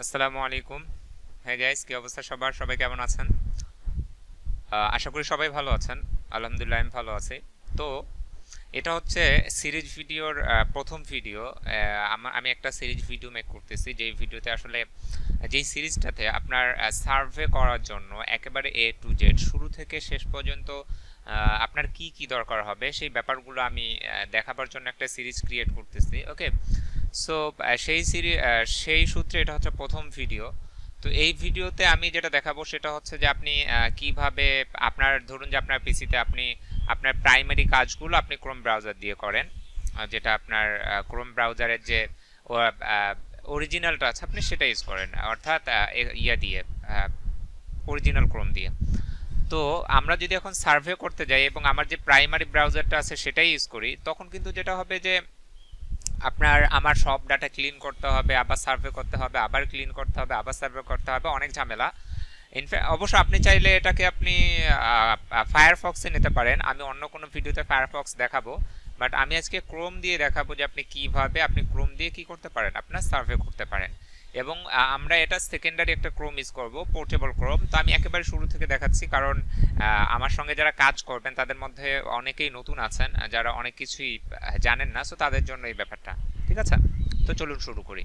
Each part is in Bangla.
আসসালামু আলাইকুম। হ্যাঁ গাইস, কি অবস্থা সবার? সবাই কেমন আছেন? আশা করি সবাই ভালো আছেন। আলহামদুলিল্লাহ আমি ভালো আছি। তো এটা হচ্ছে সিরিজ ভিডিওর প্রথম ভিডিও। আমি একটা সিরিজ ভিডিও মেক করতেছি, যেই ভিডিওতে আসলে যেই সিরিজটাতে আপনার সার্ভে করার জন্য একেবারে এ টু জেড শুরু থেকে শেষ পর্যন্ত আপনার কি কি দরকার হবে সেই ব্যাপারগুলো আমি দেখাবার জন্য একটা সিরিজ ক্রিয়েট করতেছি। ওকে, সো সেই সূত্রে এটা হচ্ছে প্রথম ভিডিও। তো এই ভিডিওতে আমি যেটা দেখাবো সেটা হচ্ছে যে আপনি কিভাবে আপনার ধরুন যে আপনার পিসিতে আপনি আপনার প্রাইমারি কাজগুলো আপনি ক্রোম ব্রাউজার দিয়ে করেন, যেটা আপনার ক্রোম ব্রাউজারের যে অরিজিনালটা আছে আপনি সেটা ইউজ করেন, অর্থাৎ ইয়া দিয়ে অরিজিনাল ক্রোম দিয়ে। তো আমরা যদি এখন সার্ভে করতে যাই এবং আমার যে প্রাইমারি ব্রাউজারটা আছে সেটাই ইউজ করি, তখন কিন্তু যেটা হবে যে আমার সব ডাটা ক্লিন করতে হবে, আবার সার্ভে করতে হবে, আবার ক্লিন করতে হবে, আবার সার্ভে করতে হবে, অনেক ঝামেলা। ইনফ্যাক্ট অবশ্য আপনি চাইলে এটাকে আপনি ফায়ারফক্সে নিতে পারেন, আমি অন্য কোনো ভিডিওতে ফায়ারফক্স দেখাবো, বাট আমি আজকে ক্রোম দিয়ে দেখাবো যে আপনি কিভাবে আপনি ক্রোম দিয়ে কি করতে পারেন, আপনার সার্ভে করতে পারেন। এবং আমরা এটা সেকেন্ডারি একটা ক্রোম ইউজ করব, পোর্টেবল ক্রোম। তো আমি একেবারে শুরু থেকে দেখাচ্ছি, কারণ আমার সঙ্গে যারা কাজ করবেন তাদের মধ্যে অনেকেই নতুন আছেন, যারা অনেক কিছুই জানেন না, সো তাদের জন্য এই ব্যাপারটা। ঠিক আছে, তো চলুন শুরু করি।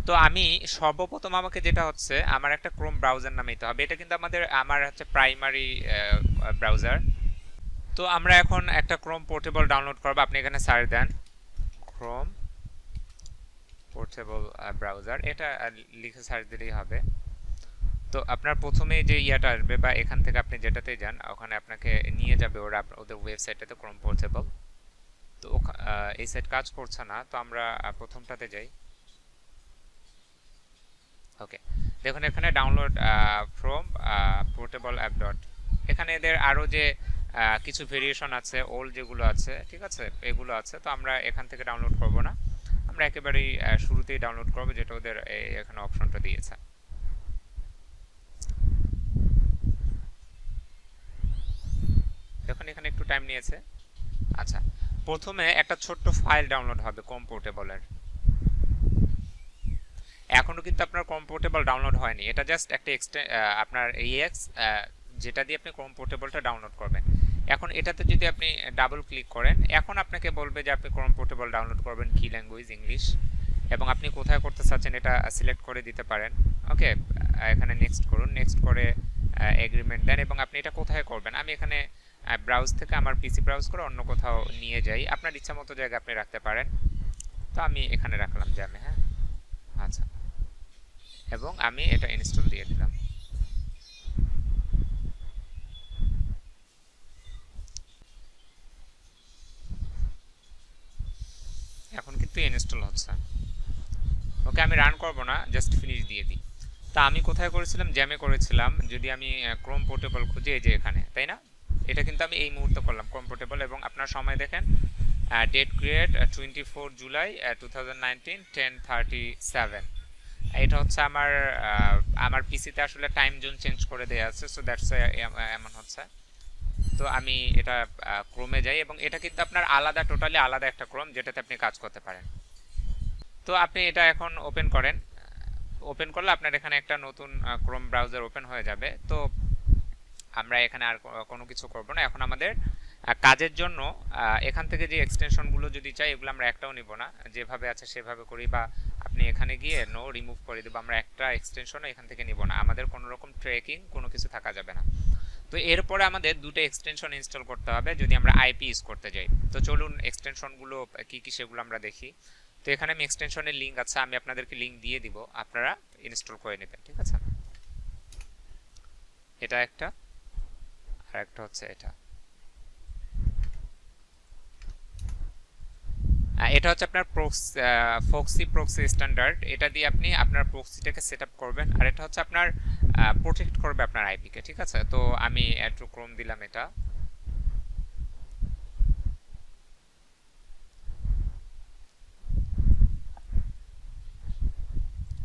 তো আমি সর্বপ্রথম আমাকে যেটা হচ্ছে আমার একটা ক্রোম ব্রাউজার নামে নিতে হবে। এটা কিন্তু আমার হচ্ছে প্রাইমারি ব্রাউজার। তো আমরা এখন একটা ক্রোম পোর্টেবল ডাউনলোড করব। আপনি এখানে সার্চ দেন ক্রোম পোর্টেবল ব্রাউজার, এটা লিখে সার্চ দিলেই হবে। তো আপনার প্রথমে যে ইয়াটা আসবে বা এখান থেকে আপনি যেটাতেই যান ওখানে আপনাকে নিয়ে যাবে ওরা ওদের ওয়েবসাইটটাতে, ক্রোম পোর্টেবল। তো এই সাইট কাজ করছে না, তো আমরা প্রথমটাতে যাই। ওকে, দেখুন এখানে download from portable app dot, এখানে এদের আরও যে কিছু ভেরিয়েশন আছে, ওল্ড যেগুলো আছে, ঠিক আছে, এগুলো আছে। তো আমরা এখান থেকে ডাউনলোড করব না, আমরা একেবারেই শুরুতেই ডাউনলোড করব, যেটা ওদের এখানে অপশনটা দিয়েছে। দেখুন এখানে একটু টাইম নিয়েছে। আচ্ছা, প্রথমে একটা ছোট্ট ফাইল ডাউনলোড হবে ক্রোম পোর্টেবলের। এখনো কিন্তু আপনার ক্রোম পোর্টেবল ডাউনলোড হয়নি, এটা জাস্ট একটা আপনার EX যেটা দিয়ে আপনি ক্রোম পোর্টেবলটা ডাউনলোড করবেন। এখন এটাতে যদি আপনি ডাবল ক্লিক করেন, এখন আপনাকে বলবে যে আপনি ক্রোম পোর্টেবল ডাউনলোড করবেন কি ল্যাঙ্গুয়েজ, ইংলিশ, এবং আপনি কোথায় করতে চাচ্ছেন এটা সিলেক্ট করে দিতে পারেন। ওকে, এখানে নেক্সট করুন, নেক্সট করে এগ্রিমেন্ট দেন, এবং আপনি এটা কোথায় করবেন। আমি এখানে ব্রাউজ থেকে আমার পিসি ব্রাউজ করে অন্য কোথাও নিয়ে যাই, আপনার ইচ্ছা মতো জায়গায় আপনি রাখতে পারেন। তো আমি এখানে রাখলাম যে আমি, হ্যাঁ, আচ্ছা, এবং আমি এটা ইনস্টল দিয়ে দিলাম। এখন কিন্তু ইনস্টল হচ্ছে। ওকে, আমি রান করব না, জাস্ট ফিনিশ দিয়ে দিই। তা আমি কোথায় করেছিলাম? জ্যামে করেছিলাম। যদি আমি ক্রোম পোর্টেবল খুঁজি, এই যে এখানে, তাই না? এটা কিন্তু আমি এই মুহূর্তে করলাম ক্রোম পোর্টেবল, এবং আপনার সময় দেখেন, ডেট ক্রিয়েট 24 জুলাই 2019 10:37। এটা হচ্ছে আমার পিসিতে আসলে টাইম জোন চেঞ্জ করে দেওয়া আছে, সো দ্যাটস এমন হচ্ছে। তো আমি এটা ক্রোমে যাই, এবং এটা কিন্তু আপনার আলাদা, টোটালি আলাদা একটা ক্রোম যেটাতে আপনি কাজ করতে পারেন। তো আপনি এটা এখন ওপেন করেন, ওপেন করলে আপনার এখানে একটা নতুন ক্রোম ব্রাউজার ওপেন হয়ে যাবে। তো আমরা এখানে আর কোনো কিছু করব না। এখন আমাদের কাজের জন্য এখান থেকে যে এক্সটেনশনগুলো যদি চাই, এগুলো আমরা একটাও নিব না, যেভাবে আছে সেভাবে করি, বা আপনি এখানে গিয়ে নো রিমুভ করে দেবো। আমরা একটা এক্সটেনশনও এখান থেকে নিব না, আমাদের কোনো রকম ট্র্যাকিং কোনো কিছু থাকা যাবে না। তো এরপরে আমাদের দুটো এক্সটেনশন ইনস্টল করতে হবে যদি আমরা আইপি ইউজ করতে যাই। তো চলুন এক্সটেনশনগুলো কি কি সেগুলো আমরা দেখি। তো এখানে আমি এক্সটেনশনের লিঙ্ক আছে, আমি আপনাদেরকে লিঙ্ক দিয়ে দিব, আপনারা ইনস্টল করে নেবেন। ঠিক আছে, এটা একটা, আর একটা হচ্ছে এটা। এটা হচ্ছে আপনার ফক্সি প্রক্সি স্ট্যান্ডার্ড, এটা দিয়ে আপনি আপনার প্রক্সিটাকে সেট আপ করবেন, আর এটা হচ্ছে আপনার প্রোটেক্ট করবে আপনার আইপিকে। ঠিক আছে, তো আমি একটু ক্রোম দিলাম, এটা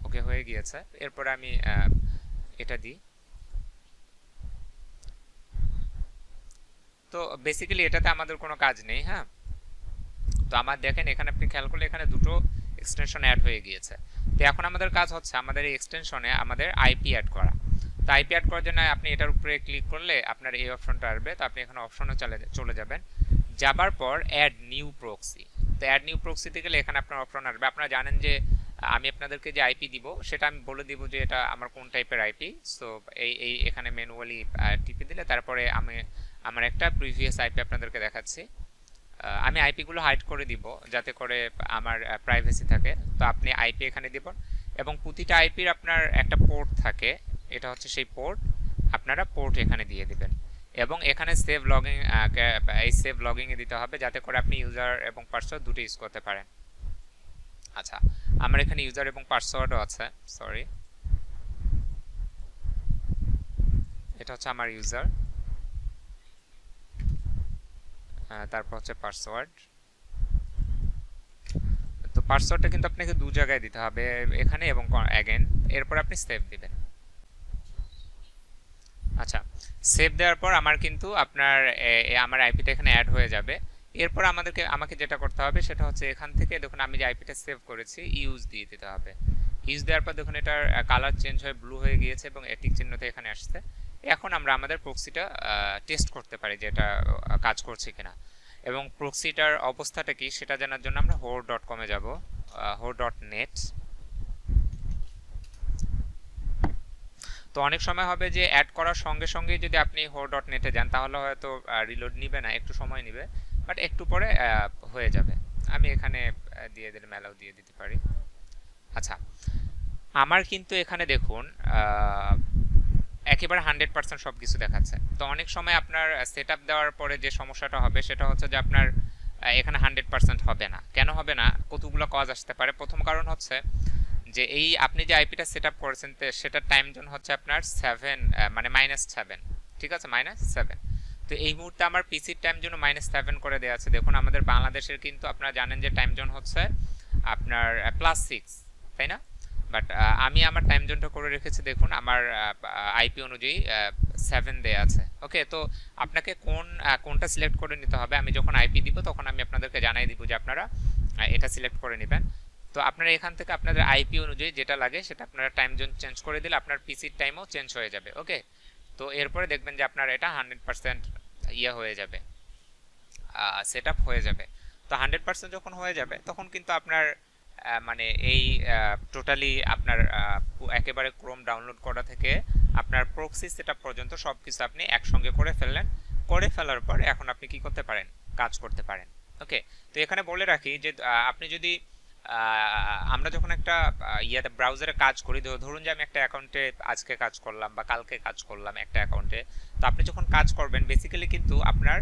ওকে হয়ে গিয়েছে। এরপরে আমি এটা দিই। তো বেসিক্যালি এটাতে আমাদের কোনো কাজ নেই, হ্যাঁ। তো আমার দেখেন এখানে আপনি খেয়াল করলে এখানে দুটো এক্সটেনশন অ্যাড হয়ে গিয়েছে। তো তো এখন আমাদের কাজ হচ্ছে আমাদের এই এক্সটেনশনে আমাদের আইপি অ্যাড করা। তো আইপি অ্যাড করার জন্য আপনি এটার উপরে ক্লিক করলে আপনার এই অপশনটা আসবে। তো আপনি এখানে অপশনে চলে যাবেন, যাবার পর অ্যাড নিউ প্রক্সি। তো অ্যাড নিউ প্রক্সিতে গেলে এখানে আপনার অপশন আসবে। আপনারা জানেন যে আমি আপনাদেরকে যে আইপি দিব সেটা আমি বলে দিব যে এটা আমার কোন টাইপের আইপি। সো এই এখানে ম্যানুয়ালি টিপে দিলে তারপরে আমি আমার একটা প্রিভিয়াস আইপি আপনাদেরকে দেখাচ্ছি। আমি আইপিগুলো হাইড করে দিব যাতে করে আমার প্রাইভেসি থাকে। তো আপনি আইপি এখানে দিবেন এবং প্রতিটা আইপির আপনার একটা পোর্ট থাকে, এটা হচ্ছে সেই পোর্ট, আপনারা পোর্ট এখানে দিয়ে দিবেন এবং এখানে সেভ লগইন, এই সেভ লগইনে দিতে হবে যাতে করে আপনি ইউজার এবং পাসওয়ার্ড দুটো ইউজ করতে পারেন। আচ্ছা, আমার এখানে ইউজার এবং পাসওয়ার্ডও আছে, সরি, এটা হচ্ছে আমার ইউজার, তারপর হচ্ছে পাসওয়ার্ড। তো পাসওয়ার্ডটা কিন্তু আপনাকে দু জায়গায় দিতে হবে, এখানে এবং অ্যাগেন, এরপর আপনি সেভ দিবেন। আচ্ছা, সেভ দেওয়ার পর আমার কিন্তু আপনার আমার আইপিটা এখানে অ্যাড হয়ে যাবে। এরপর আমাকে যেটা করতে হবে সেটা হচ্ছে এখান থেকে দেখুন আমি যে আইপিটা সেভ করেছি ইউজ দিয়ে দিতে হবে। ইউজ দেওয়ার পর দেখুন এটার কালার চেঞ্জ হয়ে ব্লু হয়ে গিয়েছে এবং টিক চিহ্নতে এখানে আসছে। এখন আমরা আমাদের প্রক্সিটা টেস্ট করতে পারি যে এটা কাজ করছে কিনা এবং প্রক্সিটার অবস্থাটা কি সেটা জানার জন্য আমরা host.com-এ যাব, host.net। তো অনেক সময় হবে যে অ্যাড করার সঙ্গে সঙ্গে যদি আপনি host.net-এ যান তাহলে হয়তো রিলোড নিবে না, একটু সময় নিবে, বাট একটু পরে হয়ে যাবে। আমি এখানে দিয়ে দিলে মেলাও দিয়ে দিতে পারি। আচ্ছা, আমার কিন্তু এখানে দেখুন একেবারে 100% সব কিছু দেখাচ্ছে। তো অনেক সময় আপনার সেট আপ দেওয়ার পরে যে সমস্যাটা হবে সেটা হচ্ছে যে আপনার এখানে 100% হবে না। কেন হবে না? কতগুলো কজ আসতে পারে। প্রথম কারণ হচ্ছে যে এই আপনি যে আইপিটা সেট আপ করেছেন সেটার টাইম জোন হচ্ছে আপনার 7 মানে -7, ঠিক আছে, -7। তো এই মুহূর্তে আমার পিসির টাইম জোন -7 করে দেওয়া আছে। দেখুন আমাদের বাংলাদেশের কিন্তু আপনারা জানেন যে টাইম জোন হচ্ছে আপনার +6, তাই না? বাট আমি আমার টাইম জোনটা করে রেখেছি, দেখুন আমার আইপি অনুযায়ী 7 দেয়া আছে। ওকে, তো আপনাকে কোনটা সিলেক্ট করে নিতে হবে, আমি যখন আইপি দিব তখন আমি আপনাদেরকে জানাই দিব যে আপনারা এটা সিলেক্ট করে নেবেন। তো আপনারা এখান থেকে আপনাদের আইপি অনুযায়ী যেটা লাগে সেটা আপনারা টাইম জোন চেঞ্জ করে দিলে আপনার পিসির টাইমও চেঞ্জ হয়ে যাবে। ওকে, তো এরপরে দেখবেন যে আপনার এটা 100% ইয়ে হয়ে যাবে, সেট আপ হয়ে যাবে। তো 100% যখন হয়ে যাবে তখন কিন্তু আপনার মানে এই টোটালি আপনার একেবারে ক্রোম ডাউনলোড করা থেকে আপনার প্রক্সি সেটআপ পর্যন্ত সবকিছু আপনি একসঙ্গে করে ফেললেন। করে ফেলার পর এখন আপনি কি করতে পারেন, কাজ করতে পারেন। ওকে, তো এখানে বলে রাখি যে আপনি যদি আমরা যখন একটা ইয়াতে ব্রাউজারে কাজ করি, ধরুন যে আমি একটা অ্যাকাউন্টে আজকে কাজ করলাম বা কালকে কাজ করলাম একটা অ্যাকাউন্টে, তো আপনি যখন কাজ করবেন বেসিক্যালি কিন্তু আপনার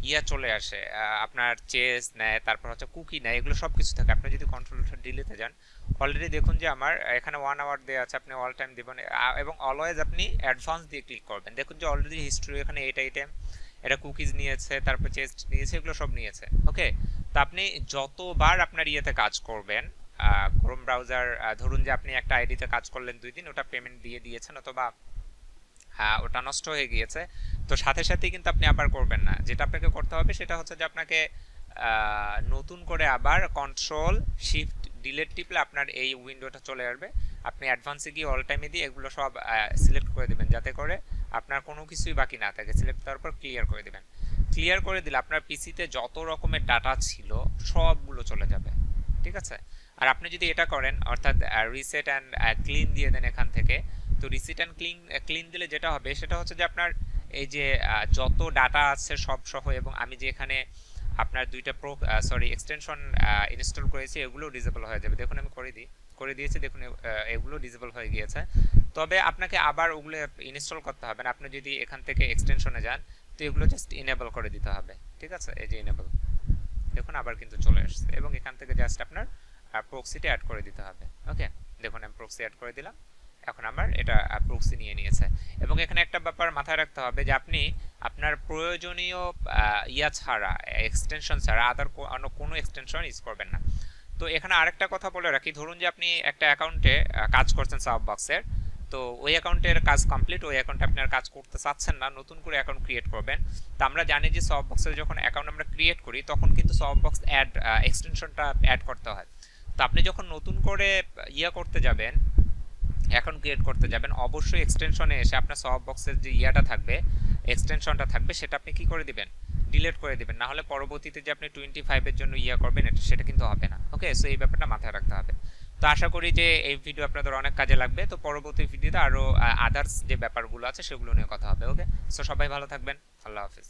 ইয়া চলে আসে, আপনার চেস নেয়, তারপর হচ্ছে কুকি নেয়, এগুলো সব কিছু থাকে। আপনি যদি কন্ট্রোল ডিলিটে যান, অলরেডি দেখুন যে আমার এখানে 1 আওয়ার দেওয়া আছে, আপনি অল টাইম দেবেন এবং অলওয়েজ আপনি অ্যাডভান্স দিয়ে ক্লিক করবেন। দেখুন যে অলরেডি হিস্ট্রি এখানে 8 আইটেম, এটা কুকিজ নিয়েছে, তারপর চেস্ট নিয়েছে, এগুলো সব নিয়েছে। ওকে, তো আপনি যতবার আপনার ইয়েতে কাজ করবেন, ক্রোম ব্রাউজার, ধরুন যে আপনি একটা আইডিতে কাজ করলেন 2 দিন, ওটা পেমেন্ট দিয়ে দিয়েছেন অথবা ওটা নষ্ট হয়ে গিয়েছে, তো সাথে সাথেই কিন্তু আপনি আবার করবেন না। যেটা আপনাকে করতে হবে সেটা হচ্ছে যে আপনাকে নতুন করে আবার কন্ট্রোল শিফট ডিলিট টিপলে আপনার এই উইন্ডোটা চলে আসবে। আপনি অ্যাডভান্সে গিয়ে অল টাইমে দিয়ে এগুলো সব সিলেক্ট করে দেবেন যাতে করে আপনার কোনো কিছুই বাকি না থাকে। সিলেক্ট করার পর ক্লিয়ার করে দেবেন। ক্লিয়ার করে দিলে আপনার পিসিতে যত রকমের ডাটা ছিল সবগুলো চলে যাবে, ঠিক আছে। আর আপনি যদি এটা করেন অর্থাৎ রিসেট অ্যান্ড ক্লিন দিয়ে দেন এখান থেকে, তো রিসেট অ্যান্ড ক্লিন দিলে যেটা হবে সেটা হচ্ছে যে আপনার এই যে যত ডাটা আছে সব সহ, এবং আমি যে এখানে আপনার দুইটা এক্সটেনশন ইনস্টল করেছি এগুলো ডিসেবল হয়ে যাবে। দেখুন আমি করে দিয়েছি, দেখুন এগুলো ডিসেবল হয়ে গিয়েছে। তবে আপনাকে আবার ওগুলো ইনস্টল করতে হবে না। আপনি যদি এখান থেকে এক্সটেনশনে যান তো এগুলো জাস্ট ইনেবল করে দিতে হবে, ঠিক আছে। এই যে ইনেবল, দেখুন আবার কিন্তু চলে আসছে এবং এখান থেকে জাস্ট আপনার প্রক্সিটা অ্যাড করে দিতে হবে। ওকে, দেখুন আমি প্রক্সি অ্যাড করে দিলাম, এখন আমার এটা প্রক্সি নিয়ে নিয়েছে। এবং এখানে একটা ব্যাপার মাথায় রাখতে হবে যে আপনি আপনার প্রয়োজনীয় ইয়া ছাড়া, এক্সটেনশন ছাড়া আদার কোনো এক্সটেনশন ইউজ করবেন না। তো এখানে আরেকটা কথা বলে রাখি, ধরুন যে আপনি একটা অ্যাকাউন্টে কাজ করছেন সাববক্সের, তো ওই অ্যাকাউন্টের কাজ কমপ্লিট, ওই অ্যাকাউন্টে আপনি আর কাজ করতে চাচ্ছেন না, নতুন করে অ্যাকাউন্ট ক্রিয়েট করবেন। তো আমরা জানি যে সফটবক্সে যখন অ্যাকাউন্ট আমরা ক্রিয়েট করি তখন কিন্তু সফটবক্স এক্সটেনশনটা অ্যাড করতে হয়। তো তো আপনি যখন নতুন করে করতে যাবেন, অ্যাকাউন্ট ক্রিয়েট করতে যাবেন, অবশ্যই এক্সটেনশনে এসে আপনার সব বক্সের যে থাকবে, এক্সটেনশনটা থাকবে, সেটা আপনি কি করে দিবেন, ডিলিট করে দিবেন। না হলে পরবর্তীতে যে আপনি 25 এর জন্য করবেন, সেটা কিন্তু হবে না। ওকে, সো এই ব্যাপারটা মাথায় রাখতে হবে। তো আশা করি যে এই ভিডিও আপনাদের অনেক কাজে লাগবে। তো পরবর্তী ভিডিওতে আরো আদার্স যে ব্যাপারগুলো আছে সেগুলো নিয়ে কথা হবে। ওকে, সো সবাই ভালো থাকবেন। আল্লাহ হাফিজ।